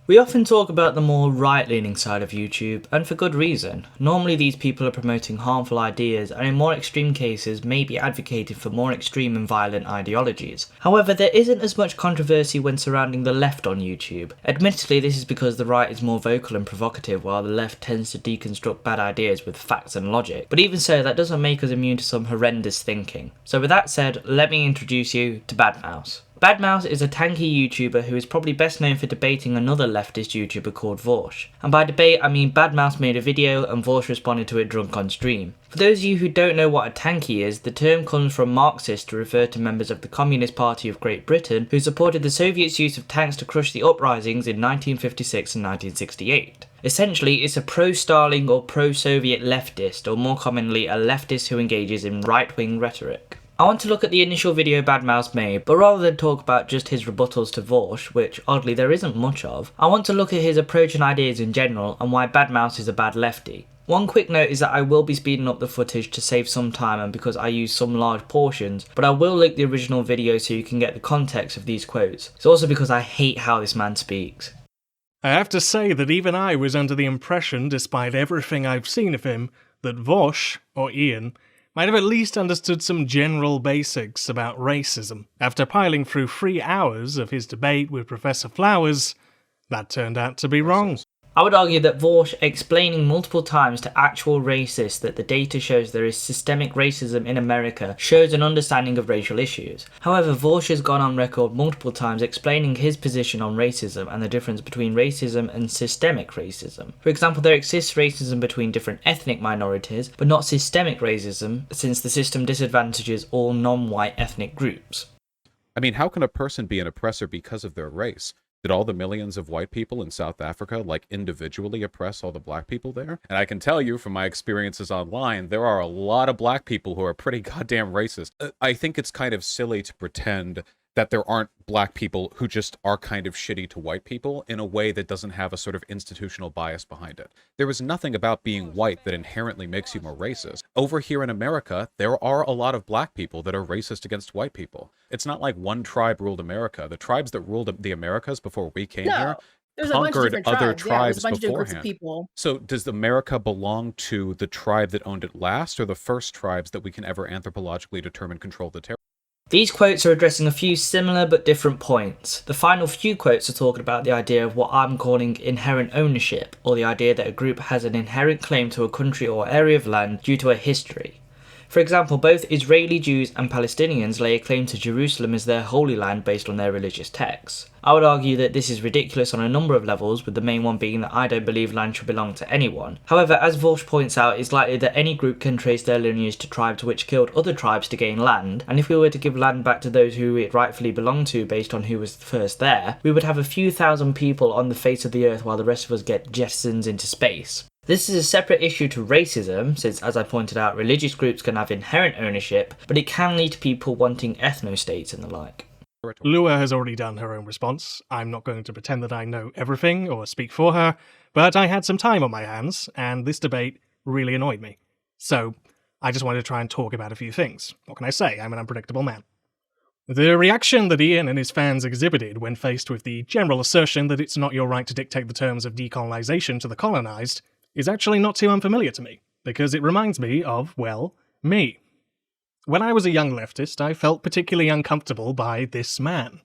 We often talk about the more right-leaning side of YouTube, and for good reason. Normally these people are promoting harmful ideas and in more extreme cases may be advocating for more extreme and violent ideologies. However, there isn't as much controversy when surrounding the left on YouTube. Admittedly, this is because the right is more vocal and provocative while the left tends to deconstruct bad ideas with facts and logic. But even so, that doesn't make us immune to some horrendous thinking. So with that said, let me introduce you to BadMouse. BadMouse is a tanky YouTuber who is probably best known for debating another leftist YouTuber called Vaush. And by debate I mean BadMouse made a video and Vaush responded to it drunk on stream. For those of you who don't know what a tanky is, the term comes from Marxists to refer to members of the Communist Party of Great Britain who supported the Soviets' use of tanks to crush the uprisings in 1956 and 1968. Essentially, it's a pro-Stalin or pro-Soviet leftist, or more commonly a leftist who engages in right-wing rhetoric. I want to look at the initial video BadMouse made, but rather than talk about just his rebuttals to Vaush, which oddly there isn't much of, I want to look at his approach and ideas in general and why BadMouse is a bad lefty. One quick note is that I will be speeding up the footage to save some time and because I use some large portions, but I will link the original video so you can get the context of these quotes. It's also because I hate how this man speaks. I have to say that even I was under the impression, despite everything I've seen of him, that Vaush, or Ian, might have at least understood some general basics about racism. After piling through 3 hours of his debate with Professor Flowers, that turned out to be wrong. I would argue that Vaush explaining multiple times to actual racists that the data shows there is systemic racism in America shows an understanding of racial issues. However, Vaush has gone on record multiple times explaining his position on racism and the difference between racism and systemic racism. For example, there exists racism between different ethnic minorities, but not systemic racism since the system disadvantages all non-white ethnic groups. I mean, how can a person be an oppressor because of their race? Did all the millions of white people in South Africa, individually oppress all the black people there? And I can tell you from my experiences online, there are a lot of black people who are pretty goddamn racist. I think it's kind of silly to pretend that there aren't black people who just are kind of shitty to white people in a way that doesn't have a sort of institutional bias behind it. There is nothing about being white that inherently makes you more racist. Over here in America, there are a lot of black people that are racist against white people. It's not like one tribe ruled America. The tribes that ruled the Americas before we came here conquered other tribes beforehand. So does America belong to the tribe that owned it last, or the first tribes that we can ever anthropologically determine control the territory? These quotes are addressing a few similar but different points. The final few quotes are talking about the idea of what I'm calling inherent ownership, or the idea that a group has an inherent claim to a country or area of land due to a history. For example, both Israeli Jews and Palestinians lay a claim to Jerusalem as their holy land based on their religious texts. I would argue that this is ridiculous on a number of levels, with the main one being that I don't believe land should belong to anyone. However, as Vaush points out, it's likely that any group can trace their lineage to tribes which killed other tribes to gain land, and if we were to give land back to those who it rightfully belonged to based on who was first there, we would have a few thousand people on the face of the earth while the rest of us get jettisoned into space. This is a separate issue to racism, since as I pointed out, religious groups can have inherent ownership, but it can lead to people wanting ethno-states and the like. Lua has already done her own response. I'm not going to pretend that I know everything or speak for her, but I had some time on my hands, and this debate really annoyed me. So, I just wanted to try and talk about a few things. What can I say? I'm an unpredictable man. The reaction that Ian and his fans exhibited when faced with the general assertion that it's not your right to dictate the terms of decolonization to the colonized is actually not too unfamiliar to me, because it reminds me of, well, me. When I was a young leftist, I felt particularly uncomfortable by this man.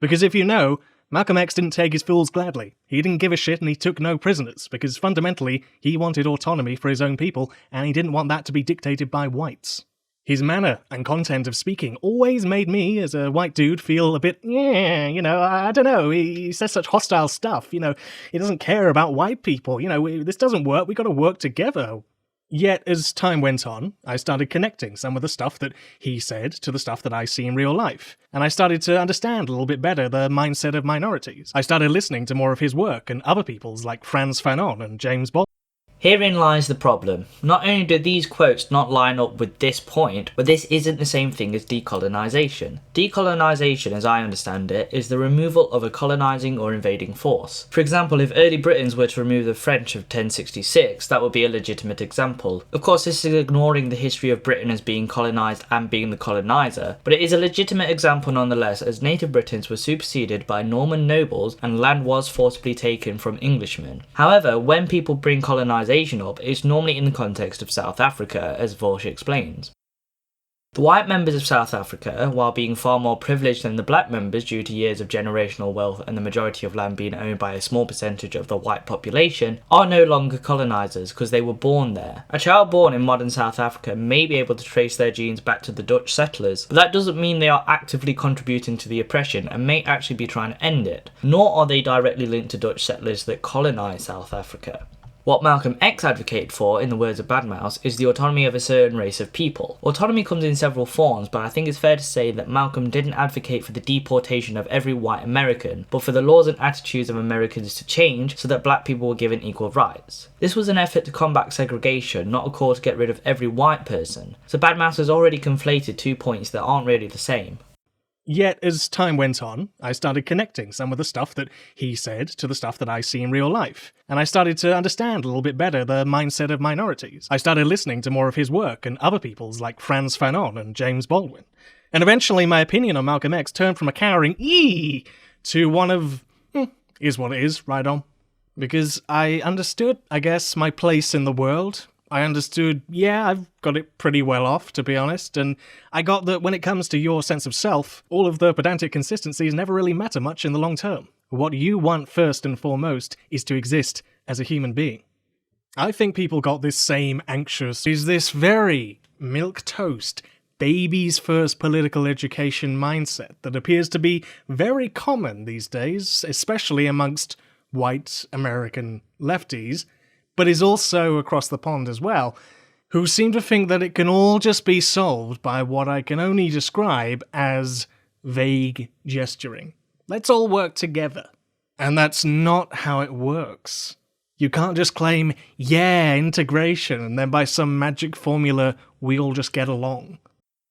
Because if you know, Malcolm X didn't take his fools gladly. He didn't give a shit and he took no prisoners, because fundamentally, he wanted autonomy for his own people, and he didn't want that to be dictated by whites. His manner and content of speaking always made me, as a white dude, feel a bit, I don't know, he says such hostile stuff, he doesn't care about white people, this doesn't work, we gotta work together. Yet, as time went on, I started connecting some of the stuff that he said to the stuff that I see in real life, and I started to understand a little bit better the mindset of minorities. I started listening to more of his work and other people's like Frantz Fanon and James Baldwin. Herein lies the problem. Not only do these quotes not line up with this point, but this isn't the same thing as decolonisation. Decolonisation, as I understand it, is the removal of a colonising or invading force. For example, if early Britons were to remove the French of 1066, that would be a legitimate example. Of course, this is ignoring the history of Britain as being colonised and being the coloniser, but it is a legitimate example nonetheless, as native Britons were superseded by Norman nobles and land was forcibly taken from Englishmen. However, when people bring colonisation up, it's normally in the context of South Africa, as Vaush explains. The white members of South Africa, while being far more privileged than the black members due to years of generational wealth and the majority of land being owned by a small percentage of the white population, are no longer colonisers because they were born there. A child born in modern South Africa may be able to trace their genes back to the Dutch settlers, but that doesn't mean they are actively contributing to the oppression and may actually be trying to end it, nor are they directly linked to Dutch settlers that colonised South Africa. What Malcolm X advocated for, in the words of BadMouse, is the autonomy of a certain race of people. Autonomy comes in several forms, but I think it's fair to say that Malcolm didn't advocate for the deportation of every white American, but for the laws and attitudes of Americans to change so that black people were given equal rights. This was an effort to combat segregation, not a call to get rid of every white person. So BadMouse has already conflated 2 points that aren't really the same. Yet, as time went on, I started connecting some of the stuff that he said to the stuff that I see in real life. And I started to understand a little bit better the mindset of minorities. I started listening to more of his work and other people's like Frantz Fanon and James Baldwin. And eventually my opinion on Malcolm X turned from a cowering eee to one of, is what it is, right on. Because I understood, I guess, my place in the world. I understood, I've got it pretty well off, to be honest, and I got that when it comes to your sense of self, all of the pedantic consistencies never really matter much in the long term. What you want first and foremost is to exist as a human being. I think people got this same anxious, is this very milquetoast, baby's first political education mindset that appears to be very common these days, especially amongst white American lefties, but is also across the pond as well, who seem to think that it can all just be solved by what I can only describe as vague gesturing. Let's all work together. And that's not how it works. You can't just claim, integration, and then by some magic formula, we all just get along.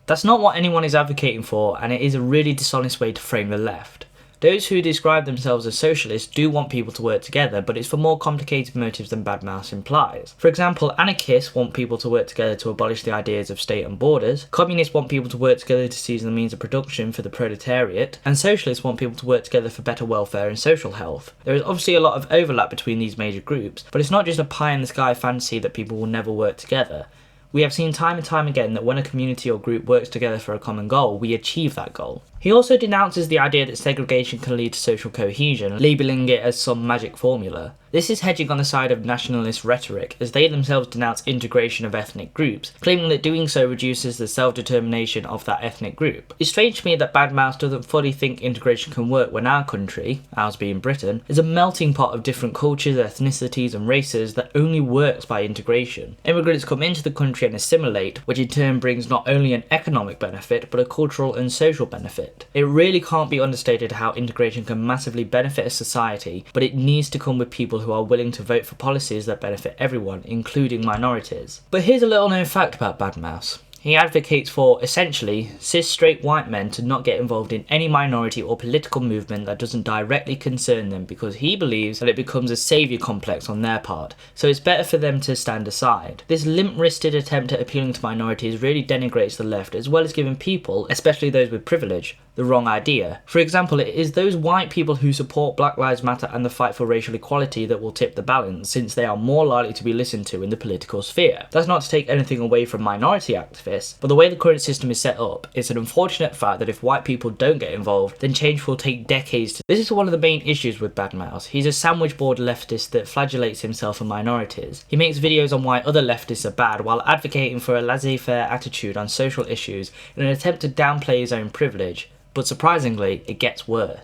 That's not what anyone is advocating for, and it is a really dishonest way to frame the left. Those who describe themselves as socialists do want people to work together, but it's for more complicated motives than BadMouse implies. For example, anarchists want people to work together to abolish the ideas of state and borders, communists want people to work together to seize the means of production for the proletariat, and socialists want people to work together for better welfare and social health. There is obviously a lot of overlap between these major groups, but it's not just a pie-in-the-sky fantasy that people will never work together. We have seen time and time again that when a community or group works together for a common goal, we achieve that goal. He also denounces the idea that segregation can lead to social cohesion, labelling it as some magic formula. This is hedging on the side of nationalist rhetoric, as they themselves denounce integration of ethnic groups, claiming that doing so reduces the self-determination of that ethnic group. It's strange to me that BadMouse doesn't fully think integration can work when our country, ours being Britain, is a melting pot of different cultures, ethnicities and races that only works by integration. Immigrants come into the country and assimilate, which in turn brings not only an economic benefit, but a cultural and social benefit. It really can't be understated how integration can massively benefit a society, but it needs to come with people who are willing to vote for policies that benefit everyone, including minorities. But here's a little known fact about BadMouse. He advocates for, essentially, cis straight white men to not get involved in any minority or political movement that doesn't directly concern them, because he believes that it becomes a saviour complex on their part, so it's better for them to stand aside. This limp-wristed attempt at appealing to minorities really denigrates the left, as well as giving people, especially those with privilege, the wrong idea. For example, it is those white people who support Black Lives Matter and the fight for racial equality that will tip the balance, since they are more likely to be listened to in the political sphere. That's not to take anything away from minority activists, but the way the current system is set up, it's an unfortunate fact that if white people don't get involved, then change will take decades to. This is one of the main issues with BadMouse. He's a sandwich board leftist that flagellates himself and minorities. He makes videos on why other leftists are bad, while advocating for a laissez-faire attitude on social issues in an attempt to downplay his own privilege. But surprisingly, it gets worse.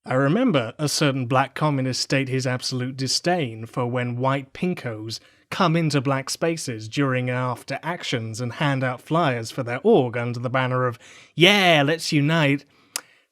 I remember a certain black communist state his absolute disdain for when white pinkos come into black spaces during and after actions and hand out flyers for their org under the banner of, let's unite,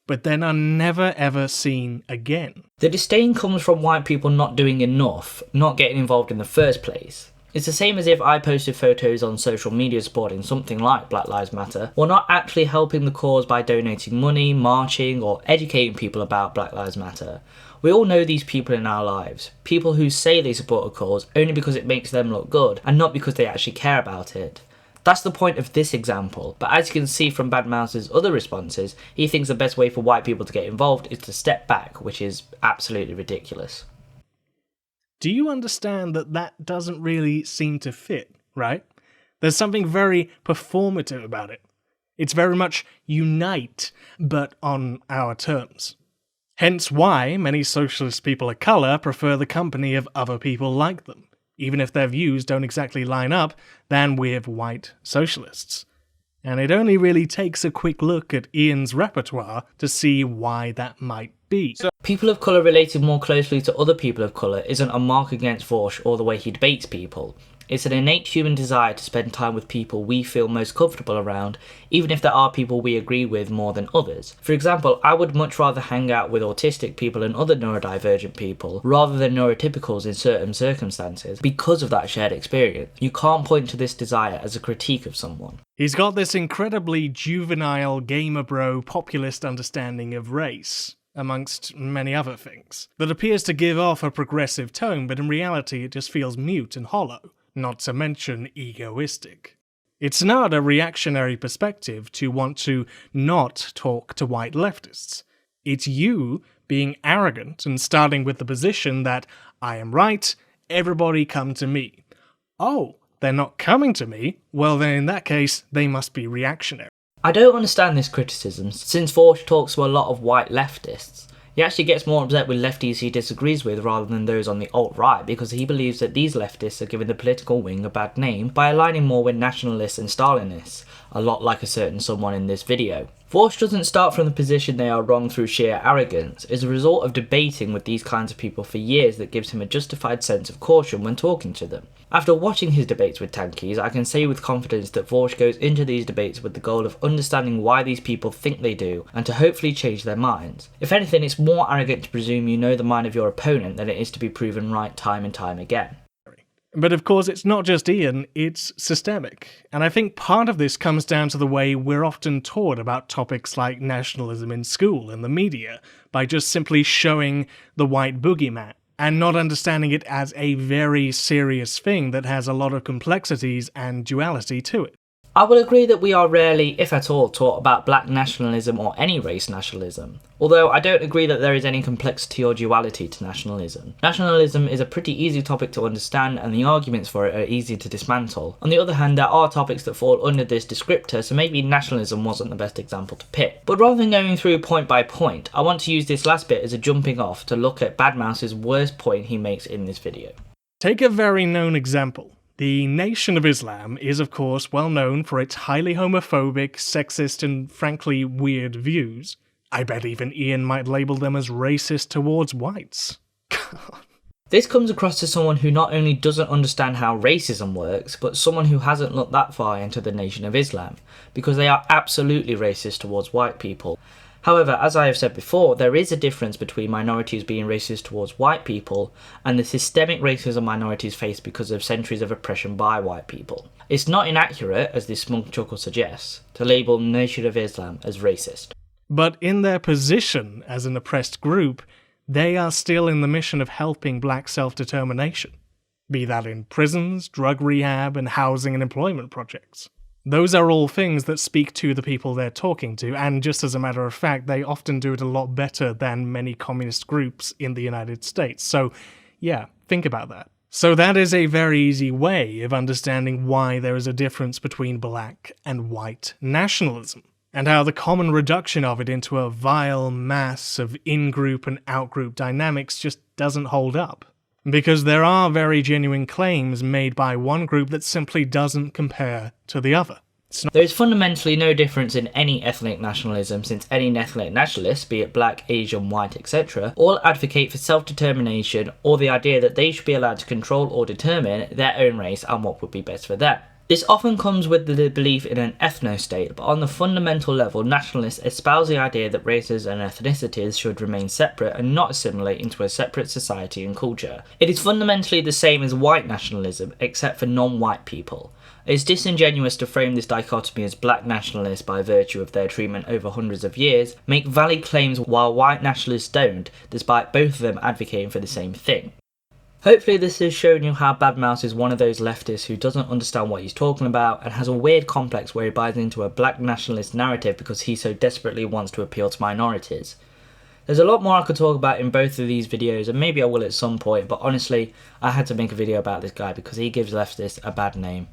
but then are never ever seen again. The disdain comes from white people not doing enough, not getting involved in the first place. It's the same as if I posted photos on social media supporting something like Black Lives Matter, while not actually helping the cause by donating money, marching, or educating people about Black Lives Matter. We all know these people in our lives, people who say they support a cause only because it makes them look good, and not because they actually care about it. That's the point of this example, but as you can see from BadMouse's other responses, he thinks the best way for white people to get involved is to step back, which is absolutely ridiculous. Do you understand that that doesn't really seem to fit, right? There's something very performative about it. It's very much unite, but on our terms. Hence why many socialist people of colour prefer the company of other people like them, even if their views don't exactly line up, than with white socialists. And it only really takes a quick look at Ian's repertoire to see why that might be. People of colour relating more closely to other people of colour isn't a mark against Vaush or the way he debates people. It's an innate human desire to spend time with people we feel most comfortable around, even if there are people we agree with more than others. For example, I would much rather hang out with autistic people and other neurodivergent people, rather than neurotypicals in certain circumstances, because of that shared experience. You can't point to this desire as a critique of someone. He's got this incredibly juvenile, gamer bro, populist understanding of race, amongst many other things, that appears to give off a progressive tone, but in reality it just feels mute and hollow. Not to mention egoistic. It's not a reactionary perspective to want to not talk to white leftists. It's you being arrogant and starting with the position that I am right, everybody come to me. Oh, they're not coming to me? Well then in that case, they must be reactionary. I don't understand this criticism, since Vaush talks to a lot of white leftists. He actually gets more upset with lefties he disagrees with rather than those on the alt-right, because he believes that these leftists are giving the political wing a bad name by aligning more with nationalists and Stalinists, a lot like a certain someone in this video. Vaush doesn't start from the position they are wrong through sheer arrogance. It's a result of debating with these kinds of people for years that gives him a justified sense of caution when talking to them. After watching his debates with tankies, I can say with confidence that Vaush goes into these debates with the goal of understanding why these people think they do, and to hopefully change their minds. If anything, it's more arrogant to presume you know the mind of your opponent than it is to be proven right time and time again. But of course, it's not just Ian, it's systemic. And I think part of this comes down to the way we're often taught about topics like nationalism in school and the media, by just simply showing the white boogeyman, and not understanding it as a very serious thing that has a lot of complexities and duality to it. I will agree that we are rarely, if at all, taught about black nationalism or any race nationalism, although I don't agree that there is any complexity or duality to nationalism. Nationalism is a pretty easy topic to understand and the arguments for it are easy to dismantle. On the other hand, there are topics that fall under this descriptor, so maybe nationalism wasn't the best example to pick. But rather than going through point by point, I want to use this last bit as a jumping off to look at BadMouse's worst point he makes in this video. Take a very known example. The Nation of Islam is, of course, well known for its highly homophobic, sexist, and frankly weird views. I bet even Ian might label them as racist towards whites. This comes across to someone who not only doesn't understand how racism works, but someone who hasn't looked that far into the Nation of Islam, because they are absolutely racist towards white people. However, as I have said before, there is a difference between minorities being racist towards white people and the systemic racism minorities face because of centuries of oppression by white people. It's not inaccurate, as this smug chuckle suggests, to label Nation of Islam as racist. But in their position as an oppressed group, they are still in the mission of helping black self-determination, be that in prisons, drug rehab, and housing and employment projects. Those are all things that speak to the people they're talking to, and just as a matter of fact, they often do it a lot better than many communist groups in the United States. So, yeah, think about that. So that is a very easy way of understanding why there is a difference between black and white nationalism, and how the common reduction of it into a vile mass of in-group and out-group dynamics just doesn't hold up. Because there are very genuine claims made by one group that simply doesn't compare to the other. There is fundamentally no difference in any ethnic nationalism, since any ethnic nationalists, be it black, Asian, white, etc., all advocate for self-determination or the idea that they should be allowed to control or determine their own race and what would be best for them. This often comes with the belief in an ethno-state, but on the fundamental level, nationalists espouse the idea that races and ethnicities should remain separate and not assimilate into a separate society and culture. It is fundamentally the same as white nationalism, except for non-white people. It is disingenuous to frame this dichotomy as black nationalists, by virtue of their treatment over hundreds of years, make valid claims while white nationalists don't, despite both of them advocating for the same thing. Hopefully this has shown you how BadMouse is one of those leftists who doesn't understand what he's talking about and has a weird complex where he buys into a black nationalist narrative because he so desperately wants to appeal to minorities. There's a lot more I could talk about in both of these videos, and maybe I will at some point, but honestly, I had to make a video about this guy because he gives leftists a bad name.